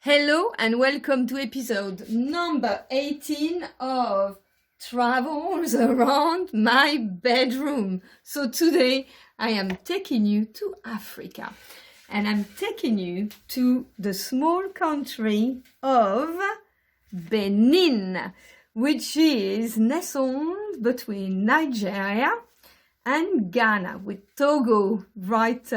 Hello and welcome to episode number 18 of Travels Around My Bedroom. So today I am taking you to Africa and I'm taking you to the small country of Benin, which is nestled between Nigeria and Ghana, with Togo right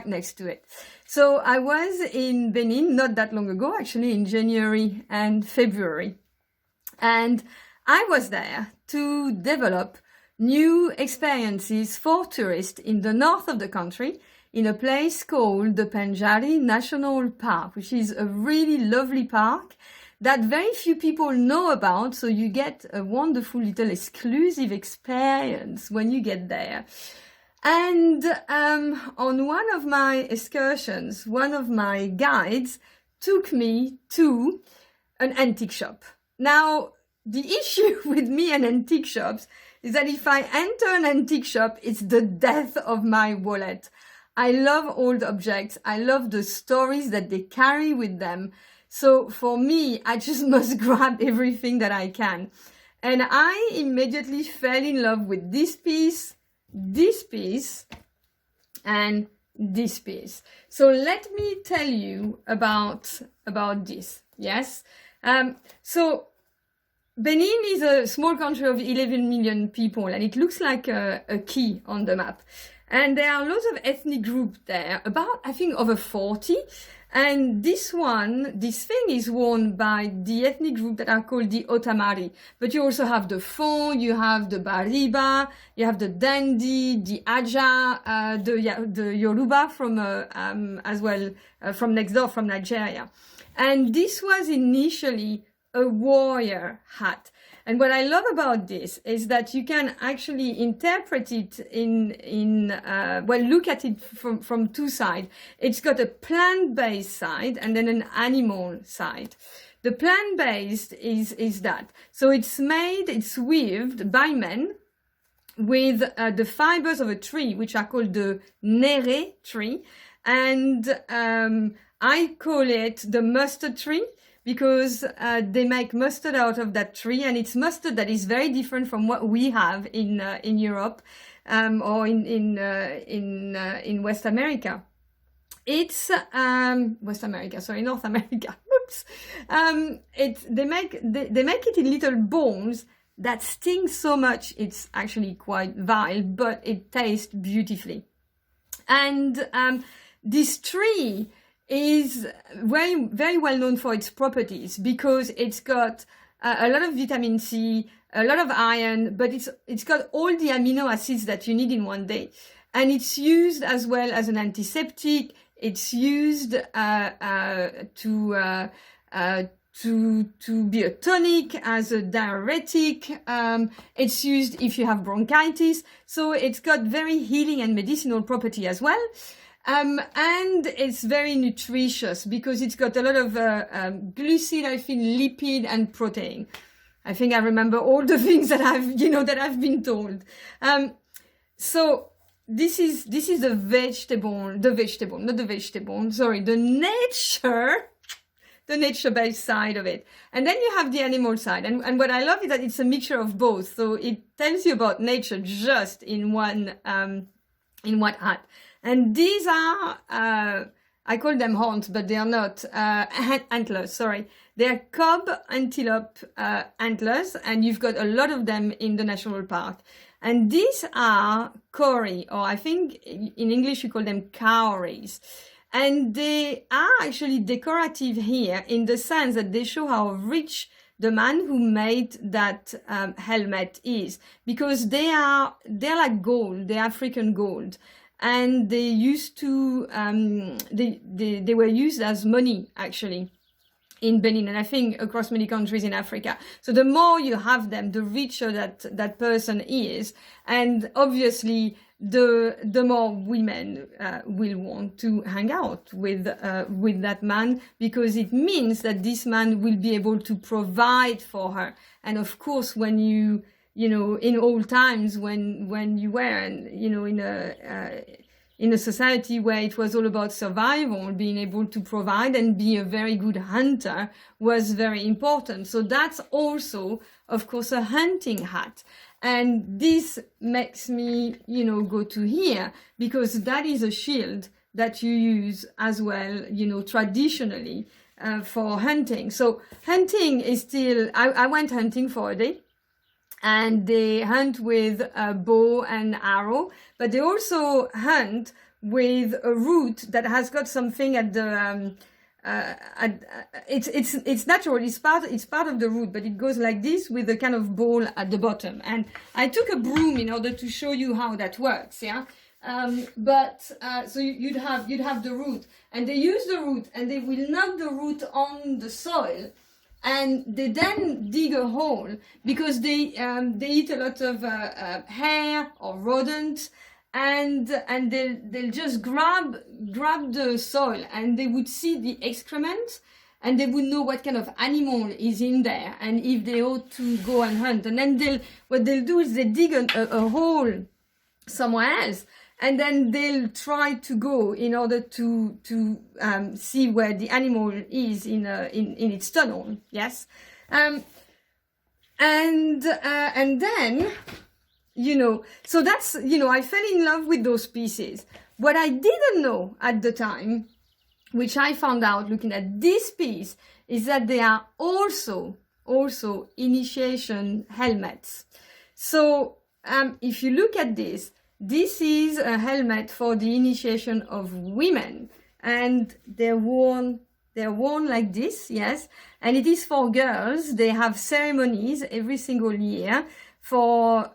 next to it. So I was in Benin not that long ago, actually in January and February. And I was there to develop new experiences for tourists in the north of the country, in a place called the Penjari National Park, which is a really lovely park that very few people know about, so you get a wonderful little exclusive experience when you get there. And on one of my excursions, one of my guides took me to an antique shop. Now, the issue with me and antique shops is that if I enter an antique shop, it's the death of my wallet. I love old objects. I love the stories that they carry with them. So for me, I just must grab everything that I can. And I immediately fell in love with this piece, and this piece. So let me tell you about this. Yes. So Benin is a small country of 11 million people, and it looks like a key on the map. And there are lots of ethnic groups there, about, I think, over 40. And this thing is worn by the ethnic group that are called the Otamari. But you also have the Fon, you have the Bariba, you have the Dandi, the Aja, the Yoruba from, as well, from next door, from Nigeria. And this was initially a warrior hat. And what I love about this is that you can actually interpret it look at it from two sides. It's got a plant-based side and then an animal side. The plant-based is that. So it's weaved by men with the fibers of a tree, which are called the nere tree. And I call it the mustard tree, because they make mustard out of that tree, and it's mustard that is very different from what we have in Europe or in West America. It's North America. Oops. They make it in little balls that sting so much it's actually quite vile, but it tastes beautifully. And this tree is very, very well known for its properties because it's got a lot of vitamin C, a lot of iron, but it's got all the amino acids that you need in one day. And it's used as well as an antiseptic. It's used to be a tonic, as a diuretic. It's used if you have bronchitis. So it's got very healing and medicinal property as well. And it's very nutritious because it's got a lot of glucid, I think, lipid and protein. I think I remember all the things that I've been told. So this is the nature-based side of it. And then you have the animal side. And what I love is that it's a mixture of both. So it tells you about nature just in one hat. And these are, I call them horns, but they are not, antlers, sorry. They're cub antelope antlers, and you've got a lot of them in the national park. And these are kori, or I think in English you call them cowries. And they are actually decorative here in the sense that they show how rich the man who made that helmet is, because they're like gold, they're African gold. And they used to, they were used as money, actually, in Benin, and I think across many countries in Africa. So the more you have them, the richer that person is. And obviously, the more women will want to hang out with that man, because it means that this man will be able to provide for her. And of course, when in old times when you were, in in a society where it was all about survival, being able to provide and be a very good hunter was very important. So that's also, of course, a hunting hat. And this makes me, you know, go to here, because that is a shield that you use as well, you know, traditionally for hunting. So hunting is still, I went hunting for a day, and they hunt with a bow and arrow, but they also hunt with a root that has got something at the, it's natural, it's part of the root, but it goes like this with a kind of ball at the bottom. And I took a broom in order to show you how that works, yeah. So you'd have the root, and they use the root, and they will knock the root on the soil, and they then dig a hole, because they eat a lot of hair or rodents, and they'll just grab the soil, and they would see the excrement, and they would know what kind of animal is in there, and if they ought to go and hunt. And then what they'll do is they dig a hole somewhere else, and then they'll try to go in order to see where the animal is in its tunnel. Yes, and then, you know, so that's, you know, I fell in love with those pieces. What I didn't know at the time, which I found out looking at this piece, is that they are also initiation helmets. So if you look at this is a helmet for the initiation of women, and they're worn like this, yes, and it is for girls. They have ceremonies every single year for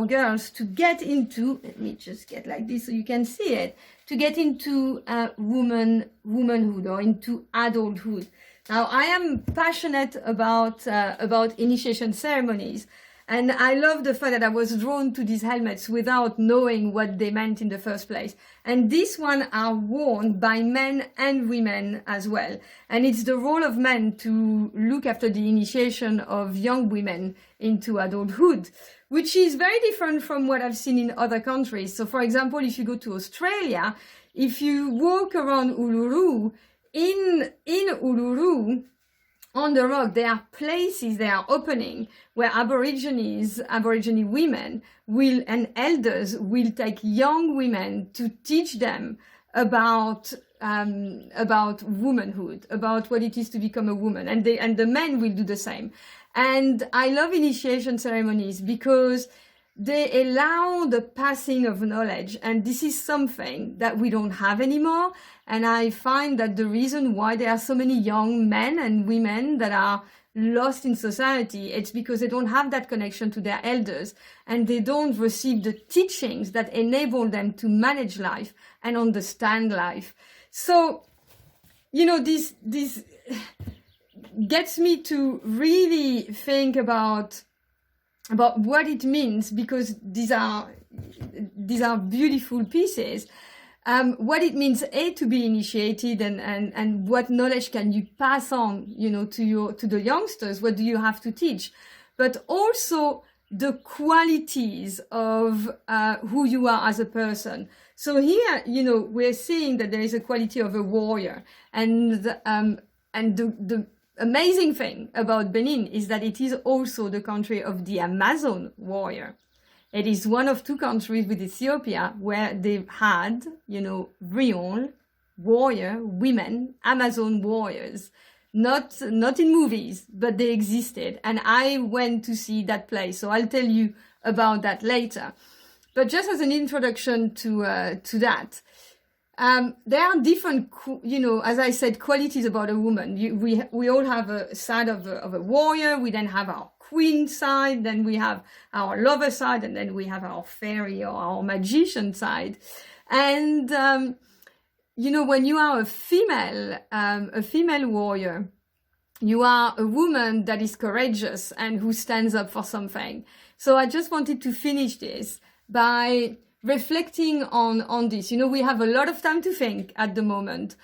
girls to get into, let me just get like this so you can see it, to get into womanhood or into adulthood. Now, I am passionate about initiation ceremonies, and I love the fact that I was drawn to these helmets without knowing what they meant in the first place. And these ones are worn by men and women as well. And it's the role of men to look after the initiation of young women into adulthood, which is very different from what I've seen in other countries. So, for example, if you go to Australia, if you walk around Uluru, in Uluru, on the rock, there are places, there are opening where Aborigine women and elders will take young women to teach them about womanhood, about what it is to become a woman, and the men will do the same. And I love initiation ceremonies because they allow the passing of knowledge, and this is something that we don't have anymore. And I find that the reason why there are so many young men and women that are lost in society, it's because they don't have that connection to their elders, and they don't receive the teachings that enable them to manage life and understand life. So, you know, this gets me to really think about what it means, because these are beautiful pieces. What it means, to be initiated, and what knowledge can you pass on, you know, to the youngsters? What do you have to teach? But also the qualities of who you are as a person. So here, you know, we're seeing that there is a quality of a warrior, and the amazing thing about Benin is that it is also the country of the Amazon warrior. It is one of two countries with Ethiopia where they've had, you know, real warrior women, Amazon warriors, not in movies, but they existed. And I went to see that place, so I'll tell you about that later. But just as an introduction to that, there are different, you know, as I said, qualities about a woman. We all have a side of a warrior. We then have our queen side, then we have our lover side, and then we have our fairy or our magician side. And you know, when you are a female warrior, you are a woman that is courageous and who stands up for something. So I just wanted to finish this by reflecting on this. You know, we have a lot of time to think at the moment.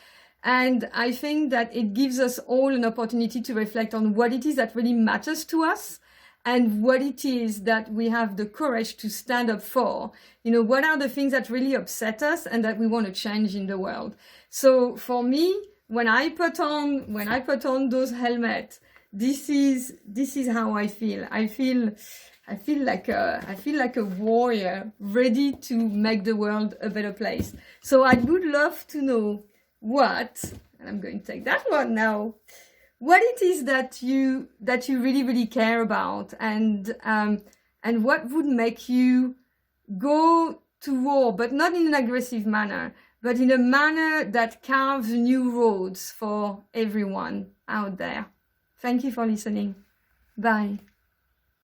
And I think that it gives us all an opportunity to reflect on what it is that really matters to us, and what it is that we have the courage to stand up for. You know, what are the things that really upset us and that we want to change in the world. So for me, when I put on those helmets, this is how I feel. I feel like a warrior ready to make the world a better place. So I would love to know and I'm going to take that one now, what it is that you really, really care about, and what would make you go to war, but not in an aggressive manner, but in a manner that carves new roads for everyone out there. Thank you for listening. Bye.